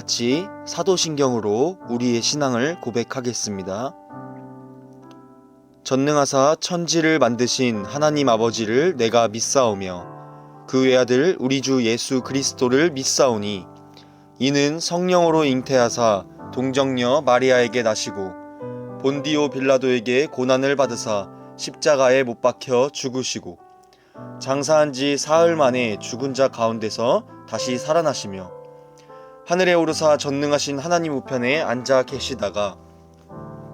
같이 사도신경으로 우리의 신앙을 고백하겠습니다. 전능하사 천지를 만드신 하나님 아버지를 내가 믿사오며 그 외아들 우리 주 예수 그리스도를 믿사오니 이는 성령으로 잉태하사 동정녀 마리아에게 나시고 본디오 빌라도에게 고난을 받으사 십자가에 못 박혀 죽으시고 장사한 지 사흘 만에 죽은 자 가운데서 다시 살아나시며 하늘에 오르사 전능하신 하나님 우편에 앉아 계시다가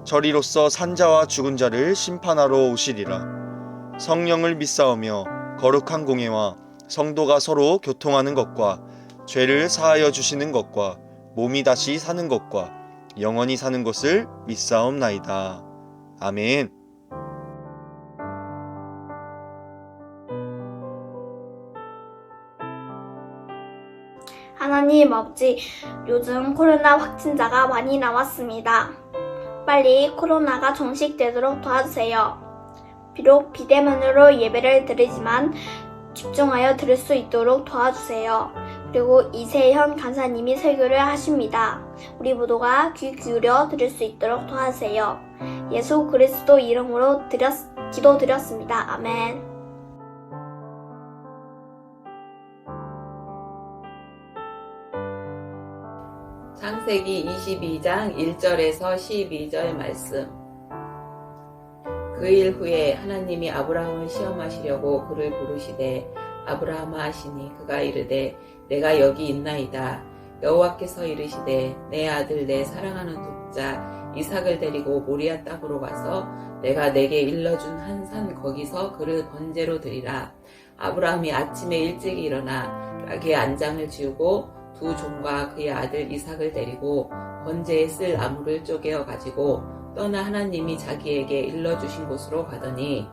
저리로서 산자와 죽은 자를 심판하러 오시리라. 성령을 믿사오며 거룩한 공예와 성도가 서로 교통하는 것과 죄를 사하여 주시는 것과 몸이 다시 사는 것과 영원히 사는 것을 믿사옵나이다. 아멘. 하나님 아버지, 요즘 코로나 확진자가 많이 나왔습니다. 빨리 코로나가 종식되도록 도와주세요. 비록 비대면으로 예배를 드리지만 집중하여 들을 수 있도록 도와주세요. 그리고 이세현 간사님이 설교를 하십니다. 우리 모두가 귀 기울여 들을 수 있도록 도와주세요. 예수 그리스도 이름으로 기도드렸습니다. 아멘. 창세기 22장 1절에서 12절 말씀. 그 일 후에 하나님이 아브라함을 시험하시려고 그를 부르시되 아브라함아 하시니 그가 이르되 내가 여기 있나이다. 여호와께서 이르시되 내 아들 내 사랑하는 독자 이삭을 데리고 모리아 땅으로 가서 내가 내게 일러준 한 산 거기서 그를 번제로 드리라. 아브라함이 아침에 일찍 일어나 락의 안장을 지우고 두 종과 그의 아들 이삭을 데리고 번제에 쓸 나무를 쪼개어 가지고 떠나 하나님이 자기에게 일러주신 곳으로 가더니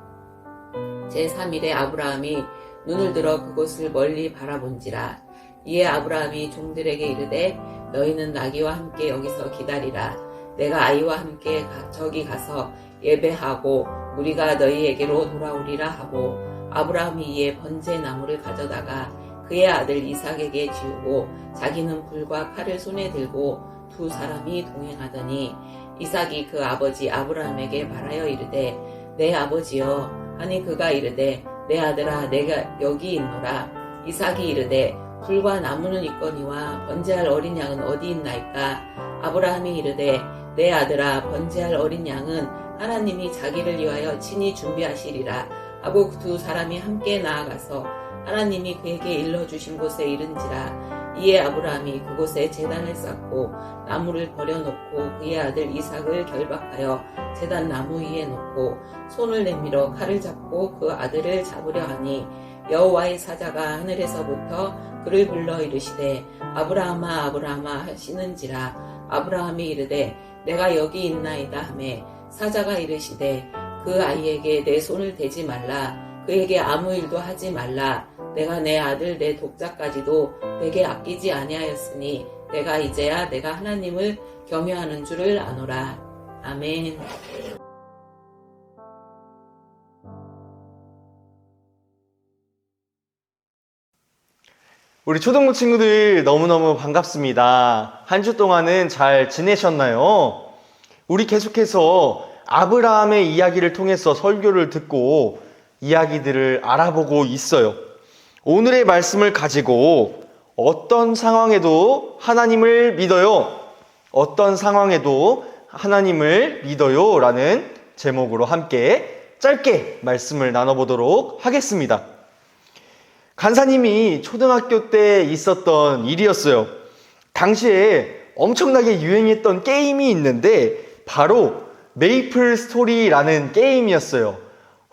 제3일에 아브라함이 눈을 들어 그곳을 멀리 바라본지라. 이에 아브라함이 종들에게 이르되 너희는 나귀와 함께 여기서 기다리라. 내가 아이와 함께 저기 가서 예배하고 우리가 너희에게로 돌아오리라 하고 아브라함이 이에 번제 나무를 가져다가 그의 아들 이삭에게 지우고 자기는 불과 칼을 손에 들고 두 사람이 동행하더니 이삭이 그 아버지 아브라함에게 말하여 이르되 내 아버지여. 하니 그가 이르되 내 아들아 내가 여기 있노라. 이삭이 이르되 불과 나무는 있거니와 번제할 어린 양은 어디 있나이까. 아브라함이 이르되 내 아들아 번제할 어린 양은 하나님이 자기를 위하여 친히 준비하시리라 하고 그 두 사람이 함께 나아가서 하나님이 그에게 일러주신 곳에 이른지라. 이에 아브라함이 그곳에 제단을 쌓고 나무를 버려놓고 그의 아들 이삭을 결박하여 제단 나무 위에 놓고 손을 내밀어 칼을 잡고 그 아들을 잡으려 하니 여호와의 사자가 하늘에서부터 그를 불러 이르시되 아브라함아 아브라함아 하시는지라. 아브라함이 이르되 내가 여기 있나이다 하매 사자가 이르시되 그 아이에게 내 손을 대지 말라. 그에게 아무 일도 하지 말라. 내가 내 아들 내 독자까지도 내게 아끼지 아니하였으니 내가 이제야 내가 하나님을 경외하는 줄을 아노라. 아멘. 우리 초등부 친구들 너무너무 반갑습니다. 한 주 동안은 잘 지내셨나요? 우리 계속해서 아브라함의 이야기를 통해서 설교를 듣고 이야기들을 알아보고 있어요. 오늘의 말씀을 가지고 어떤 상황에도 하나님을 믿어요. 어떤 상황에도 하나님을 믿어요. 라는 제목으로 함께 짧게 말씀을 나눠보도록 하겠습니다. 간사님이 초등학교 때 있었던 일이었어요. 당시에 엄청나게 유행했던 게임이 있는데 바로 메이플 스토리라는 게임이었어요.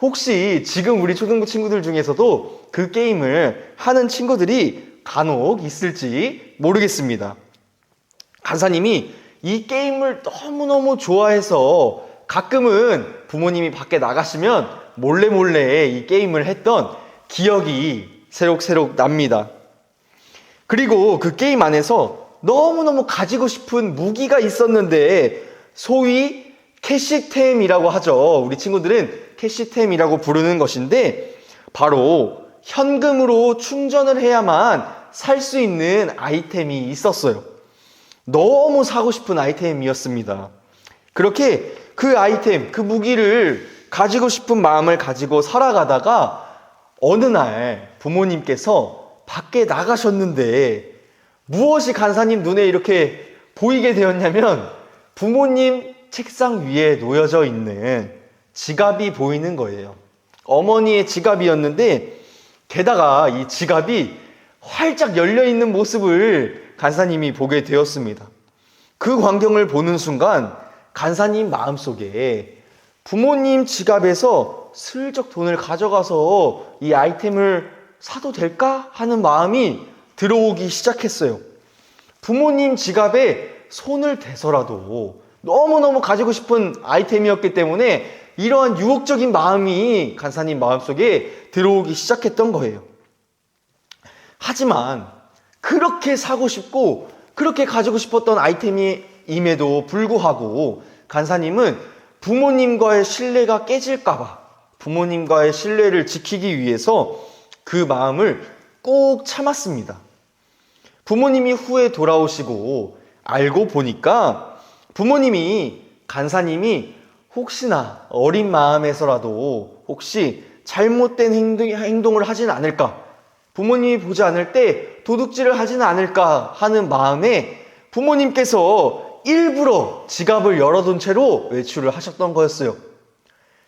혹시 지금 우리 초등부 친구들 중에서도 그 게임을 하는 친구들이 간혹 있을지 모르겠습니다. 간사님이 이 게임을 너무너무 좋아해서 가끔은 부모님이 밖에 나가시면 몰래 이 게임을 했던 기억이 새록새록 납니다. 그리고 그 게임 안에서 너무너무 가지고 싶은 무기가 있었는데 소위 캐시템이라고 하죠. 우리 친구들은 캐시템이라고 부르는 것인데 바로 현금으로 충전을 해야만 살 수 있는 아이템이 있었어요. 너무 사고 싶은 아이템이었습니다. 그렇게 그 아이템, 그 무기를 가지고 싶은 마음을 가지고 살아가다가 어느 날 부모님께서 밖에 나가셨는데 무엇이 간사님 눈에 이렇게 보이게 되었냐면 부모님 책상 위에 놓여져 있는 지갑이 보이는 거예요. 어머니의 지갑이었는데 게다가 이 지갑이 활짝 열려 있는 모습을 간사님이 보게 되었습니다. 그 광경을 보는 순간 간사님 마음속에 부모님 지갑에서 슬쩍 돈을 가져가서 이 아이템을 사도 될까 하는 마음이 들어오기 시작했어요. 부모님 지갑에 손을 대서라도 너무너무 가지고 싶은 아이템이었기 때문에 이러한 유혹적인 마음이 간사님 마음속에 들어오기 시작했던 거예요. 하지만 그렇게 사고 싶고 그렇게 가지고 싶었던 아이템임에도 불구하고 간사님은 부모님과의 신뢰가 깨질까봐 부모님과의 신뢰를 지키기 위해서 그 마음을 꼭 참았습니다. 부모님이 후에 돌아오시고 알고 보니까 부모님이 간사님이 혹시나 어린 마음에서라도 혹시 잘못된 행동을 하진 않을까, 부모님이 보지 않을 때 도둑질을 하지는 않을까 하는 마음에 부모님께서 일부러 지갑을 열어둔 채로 외출을 하셨던 거였어요.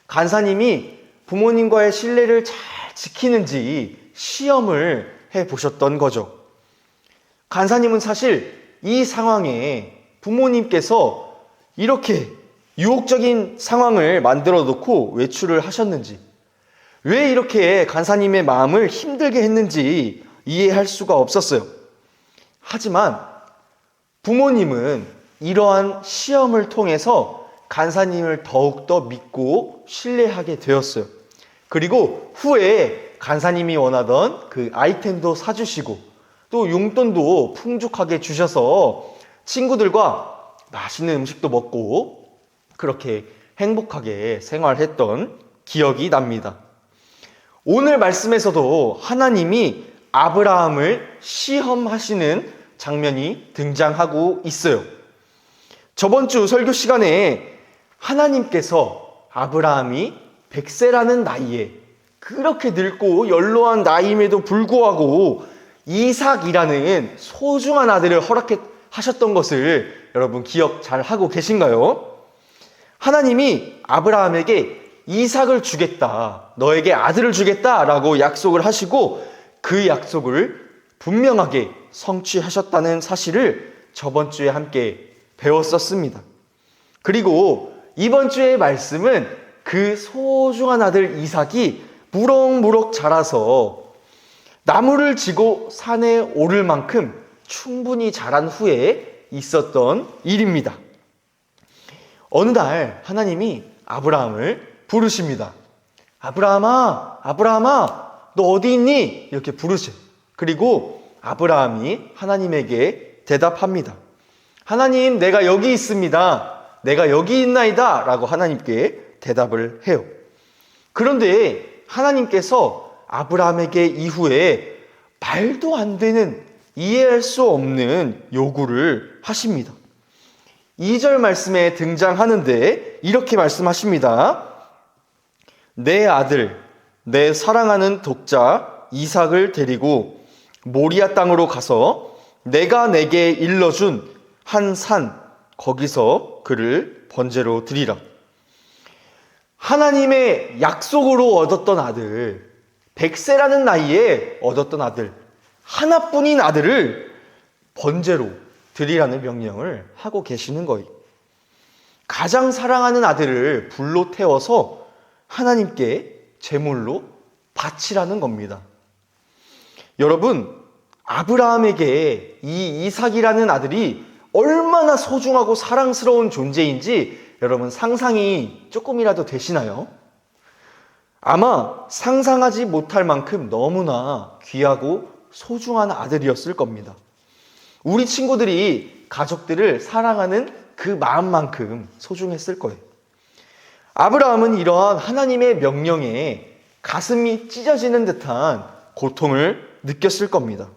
간사님이 부모님과의 신뢰를 잘 지키는지 시험을 해보셨던 거죠. 간사님은 사실 이 상황에 부모님께서 이렇게 유혹적인 상황을 만들어 놓고 외출을 하셨는지, 왜 이렇게 간사님의 마음을 힘들게 했는지 이해할 수가 없었어요. 하지만 부모님은 이러한 시험을 통해서 간사님을 더욱더 믿고 신뢰하게 되었어요. 그리고 후에 간사님이 원하던 그 아이템도 사주시고 또 용돈도 풍족하게 주셔서 친구들과 맛있는 음식도 먹고 그렇게 행복하게 생활했던 기억이 납니다. 오늘 말씀에서도 하나님이 아브라함을 시험하시는 장면이 등장하고 있어요. 저번 주 설교 시간에 하나님께서 아브라함이 100세라는 나이에 그렇게 늙고 연로한 나이임에도 불구하고 이삭이라는 소중한 아들을 허락하셨던 것을 여러분 기억 잘 하고 계신가요? 하나님이 아브라함에게 이삭을 주겠다, 너에게 아들을 주겠다 라고 약속을 하시고 그 약속을 분명하게 성취하셨다는 사실을 저번 주에 함께 배웠었습니다. 그리고 이번 주의 말씀은 그 소중한 아들 이삭이 무럭무럭 자라서 나무를 지고 산에 오를 만큼 충분히 자란 후에 있었던 일입니다. 어느 날 하나님이 아브라함을 부르십니다. 아브라함아, 아브라함아, 너 어디 있니? 이렇게 부르세요. 그리고 아브라함이 하나님에게 대답합니다. 하나님, 내가 여기 있습니다. 내가 여기 있나이다 라고 하나님께 대답을 해요. 그런데 하나님께서 아브라함에게 이후에 말도 안 되는, 이해할 수 없는 요구를 하십니다. 2절 말씀에 등장하는데 이렇게 말씀하십니다. 내 아들, 내 사랑하는 독자 이삭을 데리고 모리아 땅으로 가서 내가 내게 일러준 한 산, 거기서 그를 번제로 드리라. 하나님의 약속으로 얻었던 아들, 100세라는 나이에 얻었던 아들, 하나뿐인 아들을 번제로 드리라는 명령을 하고 계시는 거예요. 가장 사랑하는 아들을 불로 태워서 하나님께 제물로 바치라는 겁니다. 여러분, 아브라함에게 이 이삭이라는 아들이 얼마나 소중하고 사랑스러운 존재인지 여러분 상상이 조금이라도 되시나요? 아마 상상하지 못할 만큼 너무나 귀하고 소중한 아들이었을 겁니다. 우리 친구들이 가족들을 사랑하는 그 마음만큼 소중했을 거예요. 아브라함은 이러한 하나님의 명령에 가슴이 찢어지는 듯한 고통을 느꼈을 겁니다.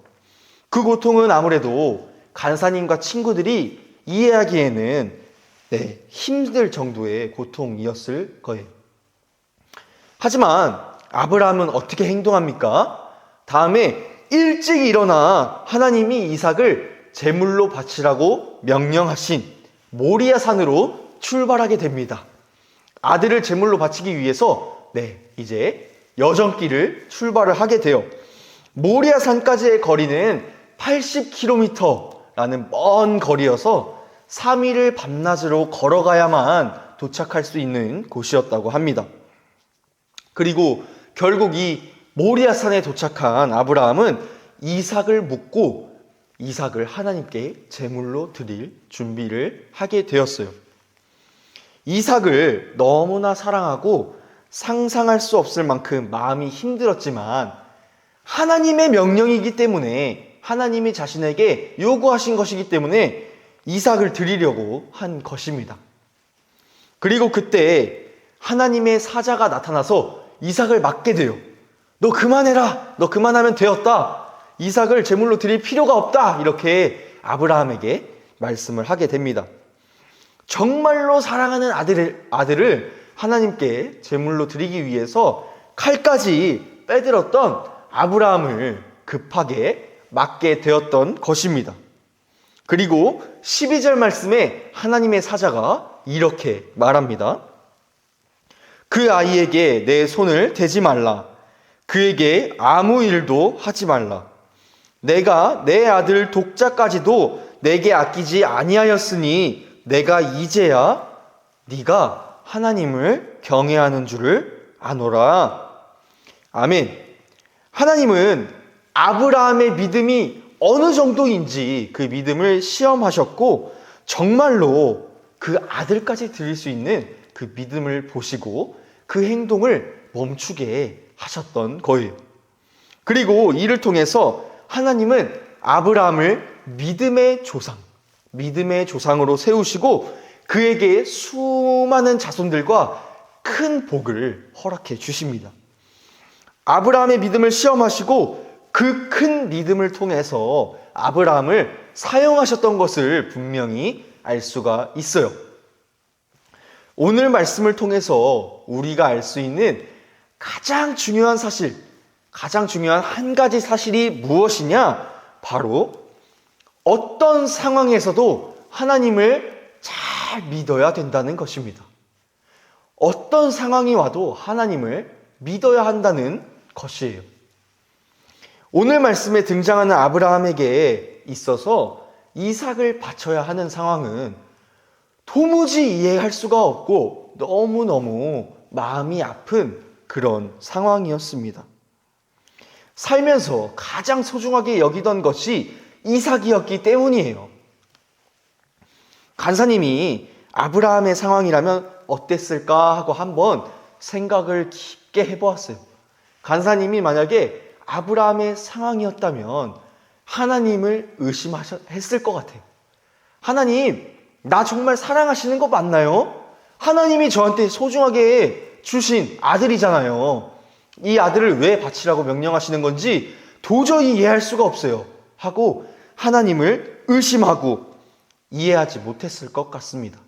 그 고통은 아무래도 간사님과 친구들이 이해하기에는 힘들 정도의 고통이었을 거예요. 하지만 아브라함은 어떻게 행동합니까? 다음에 일찍 일어나 하나님이 이삭을 제물로 바치라고 명령하신 모리아 산으로 출발하게 됩니다. 아들을 제물로 바치기 위해서 이제 여정길을 출발을 하게 돼요. 모리아 산까지의 거리는 80km라는 먼 거리여서 3일을 밤낮으로 걸어가야만 도착할 수 있는 곳이었다고 합니다. 그리고 결국 이 모리아 산에 도착한 아브라함은 이삭을 묻고 이삭을 하나님께 제물로 드릴 준비를 하게 되었어요. 이삭을 너무나 사랑하고 상상할 수 없을 만큼 마음이 힘들었지만 하나님의 명령이기 때문에, 하나님이 자신에게 요구하신 것이기 때문에 이삭을 드리려고 한 것입니다. 그리고 그때 하나님의 사자가 나타나서 이삭을 막게 돼요. 너 그만해라. 너 그만하면 되었다. 이삭을 제물로 드릴 필요가 없다. 이렇게 아브라함에게 말씀을 하게 됩니다. 정말로 사랑하는 아들을 하나님께 제물로 드리기 위해서 칼까지 빼들었던 아브라함을 급하게 막게 되었던 것입니다. 그리고 12절 말씀에 하나님의 사자가 이렇게 말합니다. 그 아이에게 내 손을 대지 말라. 그에게 아무 일도 하지 말라. 내가 내 아들 독자까지도 내게 아끼지 아니하였으니 내가 이제야 네가 하나님을 경외하는 줄을 아노라. 아멘. 하나님은 아브라함의 믿음이 어느 정도인지 그 믿음을 시험하셨고 정말로 그 아들까지 드릴 수 있는 그 믿음을 보시고 그 행동을 멈추게 하셨던 거예요. 그리고 이를 통해서 하나님은 아브라함을 믿음의 조상으로 세우시고 그에게 수많은 자손들과 큰 복을 허락해 주십니다. 아브라함의 믿음을 시험하시고 그 큰 믿음을 통해서 아브라함을 사용하셨던 것을 분명히 알 수가 있어요. 오늘 말씀을 통해서 우리가 알 수 있는 가장 중요한 한 가지 사실이 무엇이냐? 바로 어떤 상황에서도 하나님을 잘 믿어야 된다는 것입니다. 어떤 상황이 와도 하나님을 믿어야 한다는 것이에요. 오늘 말씀에 등장하는 아브라함에게 있어서 이삭을 바쳐야 하는 상황은 도무지 이해할 수가 없고 너무너무 마음이 아픈 그런 상황이었습니다. 살면서 가장 소중하게 여기던 것이 이삭이었기 때문이에요. 간사님이 아브라함의 상황이라면 어땠을까 하고 한번 생각을 깊게 해보았어요. 간사님이 만약에 아브라함의 상황이었다면 하나님을 의심했을 것 같아요. 하나님, 나 정말 사랑하시는 거 맞나요? 하나님이 저한테 소중하게 주신 아들이잖아요. 이 아들을 왜 바치라고 명령하시는 건지 도저히 이해할 수가 없어요. 하고 하나님을 의심하고 이해하지 못했을 것 같습니다.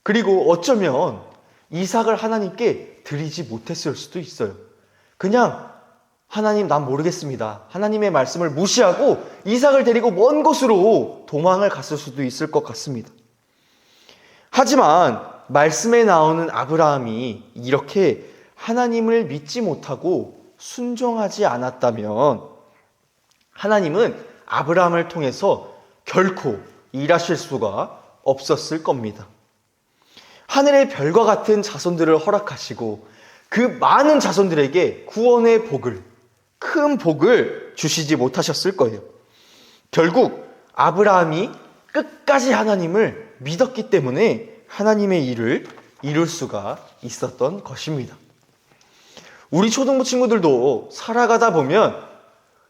그리고 어쩌면 이삭을 하나님께 드리지 못했을 수도 있어요. 그냥 하나님, 난 모르겠습니다. 하나님의 말씀을 무시하고 이삭을 데리고 먼 곳으로 도망을 갔을 수도 있을 것 같습니다. 하지만 말씀에 나오는 아브라함이 이렇게 하나님을 믿지 못하고 순종하지 않았다면 하나님은 아브라함을 통해서 결코 일하실 수가 없었을 겁니다. 하늘의 별과 같은 자손들을 허락하시고 그 많은 자손들에게 구원의 복을, 큰 복을 주시지 못하셨을 거예요. 결국 아브라함이 끝까지 하나님을 믿었기 때문에 하나님의 일을 이룰 수가 있었던 것입니다. 우리 초등부 친구들도 살아가다 보면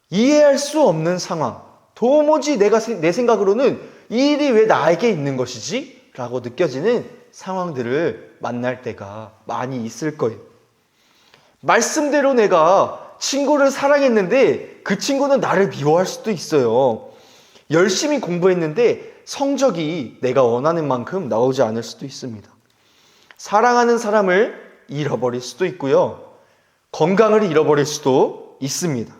이해할 수 없는 상황, 도무지 내 생각으로는 이 일이 왜 나에게 있는 것이지? 라고 느껴지는 상황들을 만날 때가 많이 있을 거예요. 말씀대로 내가 친구를 사랑했는데 그 친구는 나를 미워할 수도 있어요. 열심히 공부했는데 성적이 내가 원하는 만큼 나오지 않을 수도 있습니다. 사랑하는 사람을 잃어버릴 수도 있고요. 건강을 잃어버릴 수도 있습니다.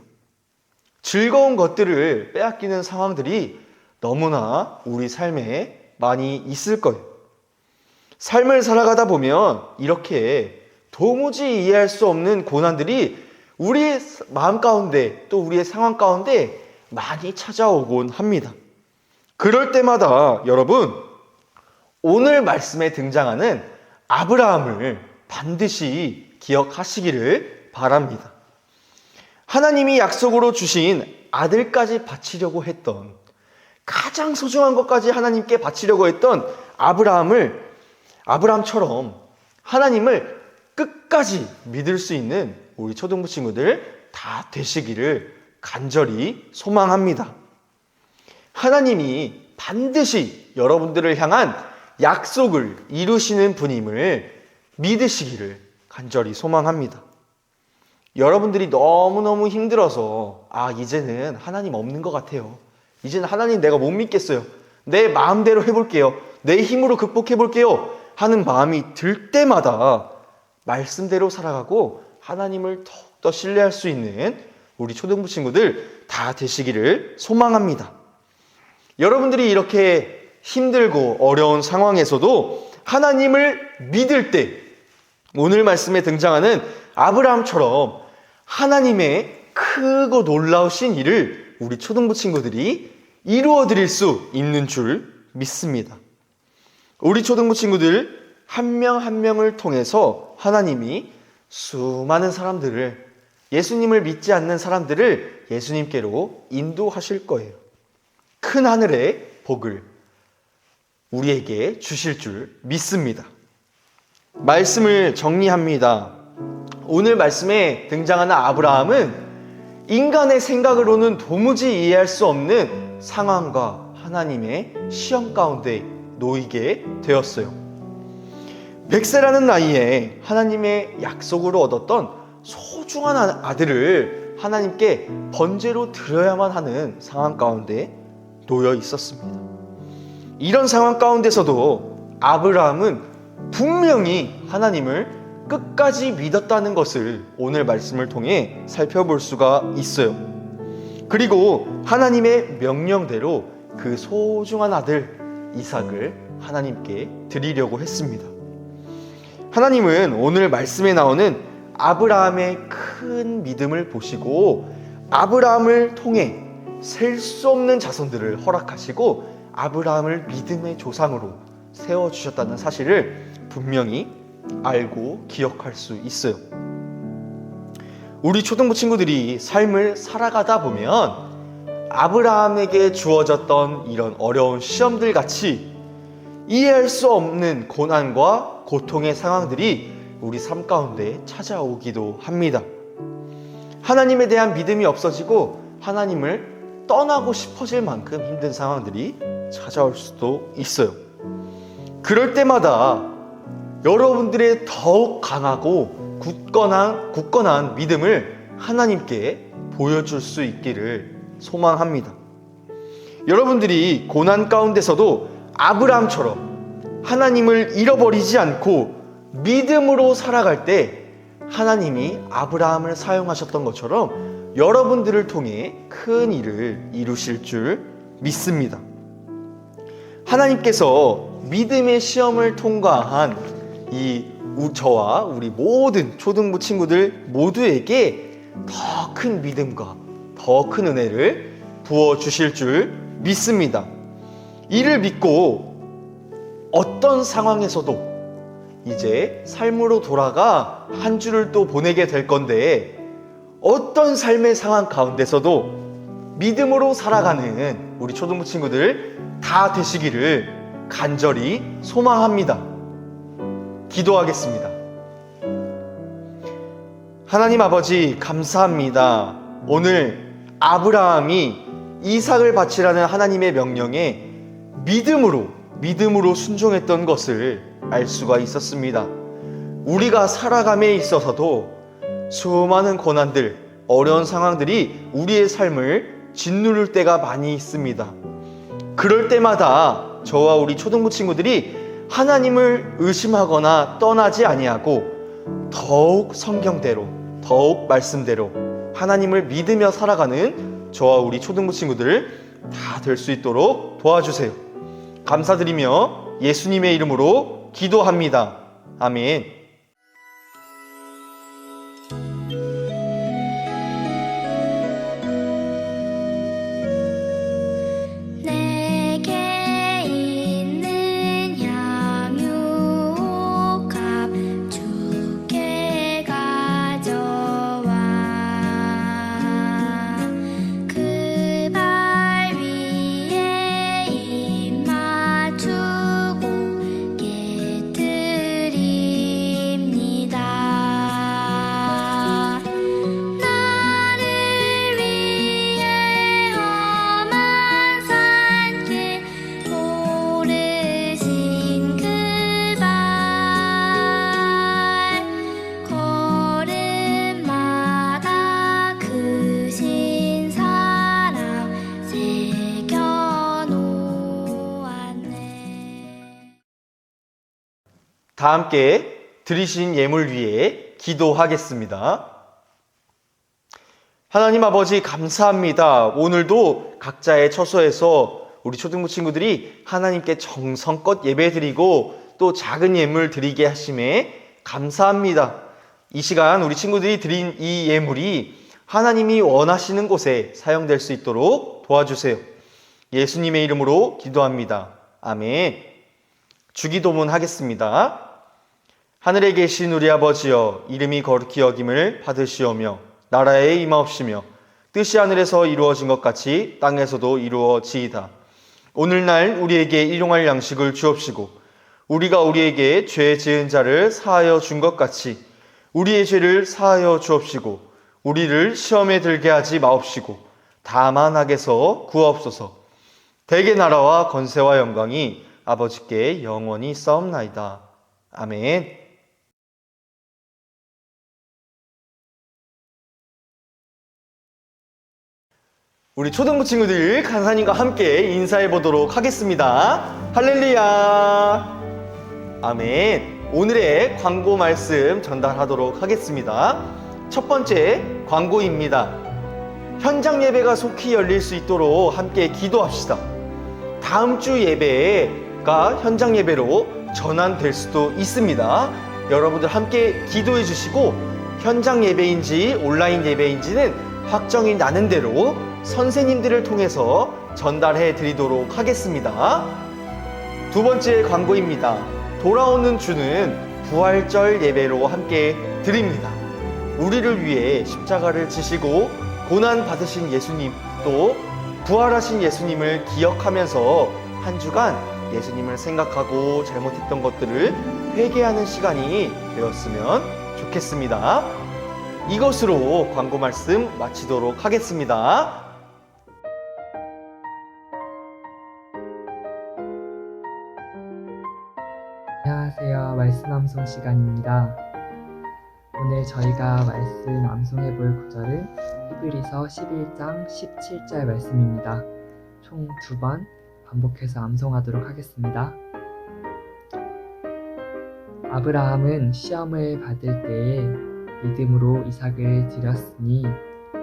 즐거운 것들을 빼앗기는 상황들이 너무나 우리 삶에 많이 있을 거예요. 삶을 살아가다 보면 이렇게 도무지 이해할 수 없는 고난들이 우리의 마음 가운데 또 우리의 상황 가운데 많이 찾아오곤 합니다. 그럴 때마다 여러분, 오늘 말씀에 등장하는 아브라함을 반드시 기억하시기를 바랍니다. 하나님이 약속으로 주신 아들까지 바치려고 했던, 가장 소중한 것까지 하나님께 바치려고 했던 아브라함처럼 하나님을 끝까지 믿을 수 있는 우리 초등부 친구들 다 되시기를 간절히 소망합니다. 하나님이 반드시 여러분들을 향한 약속을 이루시는 분임을 믿으시기를 간절히 소망합니다. 여러분들이 너무너무 힘들어서 이제는 하나님 없는 것 같아요. 이제는 하나님 내가 못 믿겠어요. 내 마음대로 해볼게요. 내 힘으로 극복해볼게요. 하는 마음이 들 때마다 말씀대로 살아가고 하나님을 더욱더 신뢰할 수 있는 우리 초등부 친구들 다 되시기를 소망합니다. 여러분들이 이렇게 힘들고 어려운 상황에서도 하나님을 믿을 때 오늘 말씀에 등장하는 아브라함처럼 하나님의 크고 놀라우신 일을 우리 초등부 친구들이 이루어 드릴 수 있는 줄 믿습니다. 우리 초등부 친구들 한 명 한 명을 통해서 하나님이 수많은 사람들을, 예수님을 믿지 않는 사람들을 예수님께로 인도하실 거예요. 큰 하늘의 복을 우리에게 주실 줄 믿습니다. 말씀을 정리합니다. 오늘 말씀에 등장하는 아브라함은 인간의 생각으로는 도무지 이해할 수 없는 상황과 하나님의 시험 가운데 놓이게 되었어요. 100세라는 나이에 하나님의 약속으로 얻었던 소중한 아들을 하나님께 번제로 드려야만 하는 상황 가운데 놓여 있었습니다. 이런 상황 가운데서도 아브라함은 분명히 하나님을 끝까지 믿었다는 것을 오늘 말씀을 통해 살펴볼 수가 있어요. 그리고 하나님의 명령대로 그 소중한 아들 이삭을 하나님께 드리려고 했습니다. 하나님은 오늘 말씀에 나오는 아브라함의 큰 믿음을 보시고 아브라함을 통해 셀 수 없는 자손들을 허락하시고 아브라함을 믿음의 조상으로 세워주셨다는 사실을 분명히 알고 기억할 수 있어요. 우리 초등부 친구들이 삶을 살아가다 보면 아브라함에게 주어졌던 이런 어려운 시험들 같이 이해할 수 없는 고난과 고통의 상황들이 우리 삶 가운데 찾아오기도 합니다. 하나님에 대한 믿음이 없어지고 하나님을 떠나고 싶어질 만큼 힘든 상황들이 찾아올 수도 있어요. 그럴 때마다 여러분들의 더욱 강하고 굳건한 믿음을 하나님께 보여줄 수 있기를 소망합니다. 여러분들이 고난 가운데서도 아브라함처럼 하나님을 잃어버리지 않고 믿음으로 살아갈 때 하나님이 아브라함을 사용하셨던 것처럼 여러분들을 통해 큰 일을 이루실 줄 믿습니다. 하나님께서 믿음의 시험을 통과한 저와 우리 모든 초등부 친구들 모두에게 더 큰 믿음과 더 큰 은혜를 부어주실 줄 믿습니다. 이를 믿고 어떤 상황에서도 이제 삶으로 돌아가 한 주를 또 보내게 될 건데 어떤 삶의 상황 가운데서도 믿음으로 살아가는 우리 초등부 친구들 다 되시기를 간절히 소망합니다. 기도하겠습니다. 하나님 아버지 감사합니다. 오늘 아브라함이 이삭을 바치라는 하나님의 명령에 믿음으로 순종했던 것을 알 수가 있었습니다. 우리가 살아감에 있어서도 수많은 고난들, 어려운 상황들이 우리의 삶을 짓누를 때가 많이 있습니다. 그럴 때마다 저와 우리 초등부 친구들이 하나님을 의심하거나 떠나지 아니하고 더욱 성경대로, 더욱 말씀대로 하나님을 믿으며 살아가는 저와 우리 초등부 친구들 다 될 수 있도록 도와주세요. 감사드리며 예수님의 이름으로 기도합니다. 아멘. 내게 있는 향유옥합 주께 가져와 그 발 위에 입 맞추고 깨뜨립니다. 나를 위해 험한 산길 오르신 그 발 걸음마다 크신 사랑 새겨놓았네. 다 함께 드리신 예물 위에 기도하겠습니다. 하나님 아버지 감사합니다. 오늘도 각자의 처소에서 우리 초등부 친구들이 하나님께 정성껏 예배드리고 또 작은 예물 드리게 하심에 감사합니다. 이 시간 우리 친구들이 드린 이 예물이 하나님이 원하시는 곳에 사용될 수 있도록 도와주세요. 예수님의 이름으로 기도합니다. 아멘. 주기도문 하겠습니다. 하늘에 계신 우리 아버지여, 이름이 거룩히 여김을 받으시오며 나라에 임하옵시며 뜻이 하늘에서 이루어진 것 같이 땅에서도 이루어지이다. 오늘날 우리에게 일용할 양식을 주옵시고 우리가 우리에게 죄 지은 자를 사하여 준 것 같이 우리의 죄를 사하여 주옵시고 우리를 시험에 들게 하지 마옵시고 다만 악에서 구하옵소서. 대개 나라와 권세와 영광이 아버지께 영원히 있사옵나이다. 아멘. 우리 초등부 친구들 간사님과 함께 인사해 보도록 하겠습니다. 할렐루야. 아멘. 오늘의 광고 말씀 전달하도록 하겠습니다. 첫 번째 광고입니다. 현장 예배가 속히 열릴 수 있도록 함께 기도합시다. 다음 주 예배가 현장 예배로 전환될 수도 있습니다. 여러분들 함께 기도해 주시고 현장 예배인지 온라인 예배인지는 확정이 나는 대로 선생님들을 통해서 전달해 드리도록 하겠습니다. 두 번째 광고입니다. 돌아오는 주는 부활절 예배로 함께 드립니다. 우리를 위해 십자가를 지시고 고난 받으신 예수님, 또 부활하신 예수님을 기억하면서 한 주간 예수님을 생각하고 잘못했던 것들을 회개하는 시간이 되었으면 좋겠습니다. 이것으로 광고 말씀 마치도록 하겠습니다. 안녕하세요. 말씀 암송 시간입니다. 오늘 저희가 말씀 암송해 볼 구절은 히브리서 11장 17절 말씀입니다. 총 2번 반복해서 암송하도록 하겠습니다. 아브라함은 시험을 받을 때에 믿음으로 이삭을 드렸으니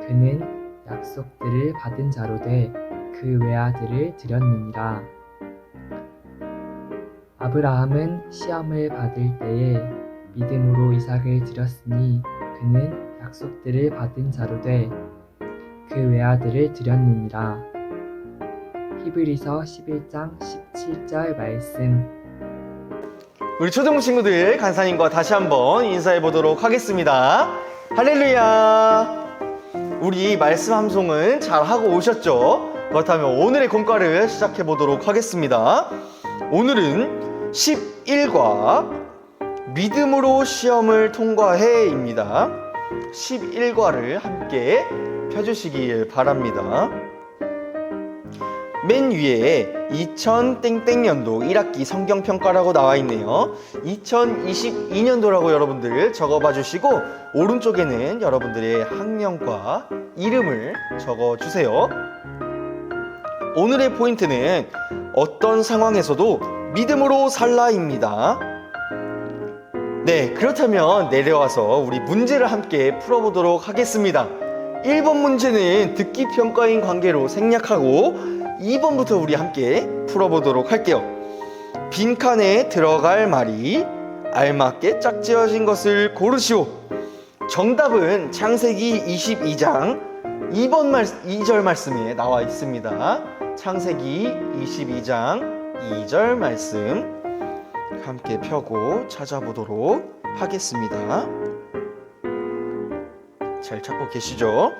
그는 약속들을 받은 자로 돼 그 외아들을 드렸느니라. 아브라함은 시험을 받을 때에 믿음으로 이삭을 드렸으니 그는 약속들을 받은 자로 돼 그 외아들을 드렸느니라. 히브리서 11장 17절 말씀. 우리 초등부 친구들 간사님과 다시 한번 인사해 보도록 하겠습니다. 할렐루야. 우리 말씀 함송은 잘 하고 오셨죠? 그렇다면 오늘의 공과를 시작해 보도록 하겠습니다. 오늘은 11과 믿음으로 시험을 통과해입니다. 11과를 함께 펴주시길 바랍니다. 맨 위에 2000년도 1학기 성경평가라고 나와 있네요. 2022년도라고 여러분들 적어봐 주시고 오른쪽에는 여러분들의 학년과 이름을 적어 주세요. 오늘의 포인트는 어떤 상황에서도 믿음으로 살라입니다. 네, 그렇다면 내려와서 우리 문제를 함께 풀어보도록 하겠습니다. 1번 문제는 듣기 평가인 관계로 생략하고 2번부터 우리 함께 풀어보도록 할게요. 빈칸에 들어갈 말이 알맞게 짝지어진 것을 고르시오. 정답은 창세기 22장 2절 말씀에 나와 있습니다. 창세기 22장 2절 말씀 함께 펴고 찾아보도록 하겠습니다. 잘 찾고 계시죠?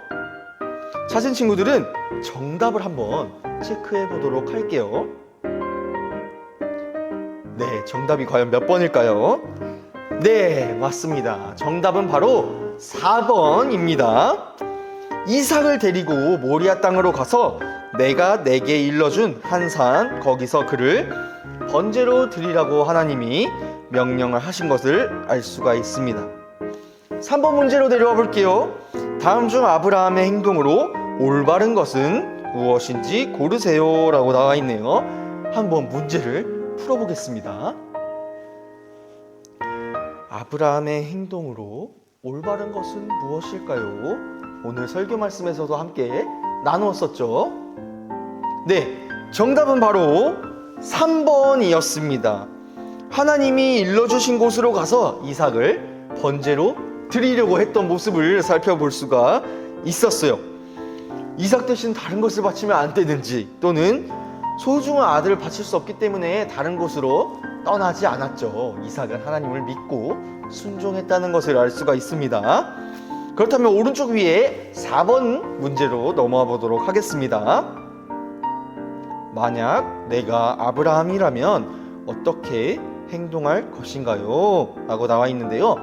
찾은 친구들은 정답을 한번 체크해 보도록 할게요. 네, 정답이 과연 몇 번일까요? 네, 맞습니다. 정답은 바로 4번입니다. 이삭을 데리고 모리아 땅으로 가서 내가 내게 일러준 한 산, 거기서 그를 번제로 드리라고 하나님이 명령을 하신 것을 알 수가 있습니다. 3번 문제로 내려와 볼게요. 다음 중 아브라함의 행동으로 올바른 것은 무엇인지 고르세요 라고 나와 있네요. 한번 문제를 풀어보겠습니다. 아브라함의 행동으로 올바른 것은 무엇일까요? 오늘 설교 말씀에서도 함께 나누었었죠. 네, 정답은 바로 3번이었습니다. 하나님이 일러주신 곳으로 가서 이삭을 번제로 드리려고 했던 모습을 살펴볼 수가 있었어요. 이삭 대신 다른 것을 바치면 안 되는지, 또는 소중한 아들을 바칠 수 없기 때문에 다른 곳으로 떠나지 않았죠. 이삭은 하나님을 믿고 순종했다는 것을 알 수가 있습니다. 그렇다면 오른쪽 위에 4번 문제로 넘어와 보도록 하겠습니다. 만약 내가 아브라함이라면 어떻게 행동할 것인가요? 라고 나와 있는데요.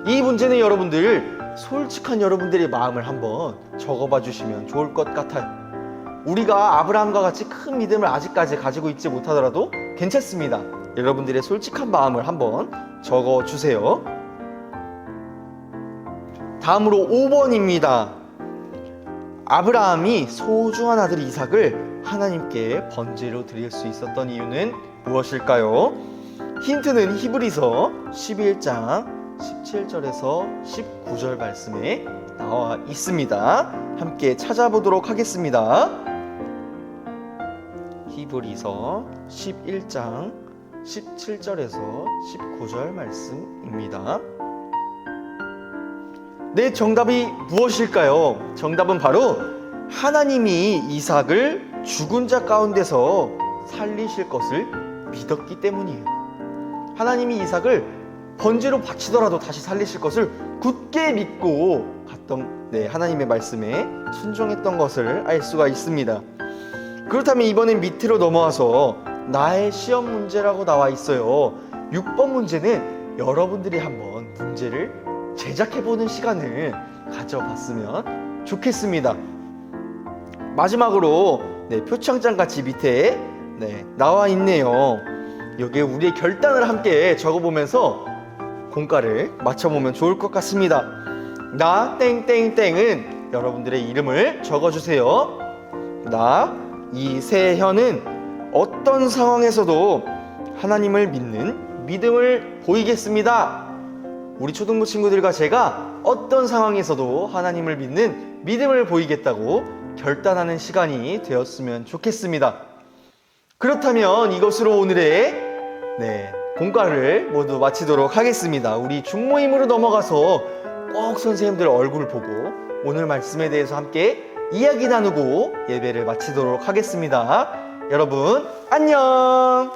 이 문제는 여러분들, 솔직한 여러분들의 마음을 한번 적어봐 주시면 좋을 것 같아요. 우리가 아브라함과 같이 큰 믿음을 아직까지 가지고 있지 못하더라도 괜찮습니다. 여러분들의 솔직한 마음을 한번 적어 주세요. 다음으로 5번입니다. 아브라함이 소중한 아들 이삭을 하나님께 번제로 드릴 수 있었던 이유는 무엇일까요? 힌트는 히브리서 11장 17절에서 19절 말씀에 나와 있습니다. 함께 찾아보도록 하겠습니다. 히브리서 11장 17절에서 19절 말씀입니다. 네, 정답이 무엇일까요? 정답은 바로 하나님이 이삭을 죽은 자 가운데서 살리실 것을 믿었기 때문이에요. 하나님이 이삭을 번제로 바치더라도 다시 살리실 것을 굳게 믿고 갔던, 하나님의 말씀에 순종했던 것을 알 수가 있습니다. 그렇다면 이번엔 밑으로 넘어와서 나의 시험 문제라고 나와 있어요. 6번 문제는 여러분들이 한번 문제를 제작해보는 시간을 가져봤으면 좋겠습니다. 마지막으로 표창장 같이 밑에 나와 있네요. 여기에 우리의 결단을 함께 적어보면서 공과를 맞춰보면 좋을 것 같습니다. 나 땡땡땡은 여러분들의 이름을 적어주세요. 나 이세현은 어떤 상황에서도 하나님을 믿는 믿음을 보이겠습니다. 우리 초등부 친구들과 제가 어떤 상황에서도 하나님을 믿는 믿음을 보이겠다고 결단하는 시간이 되었으면 좋겠습니다. 그렇다면 이것으로 오늘의 공과를 모두 마치도록 하겠습니다. 우리 중모임으로 넘어가서 꼭 선생님들 얼굴 보고 오늘 말씀에 대해서 함께 이야기 나누고 예배를 마치도록 하겠습니다. 여러분 안녕.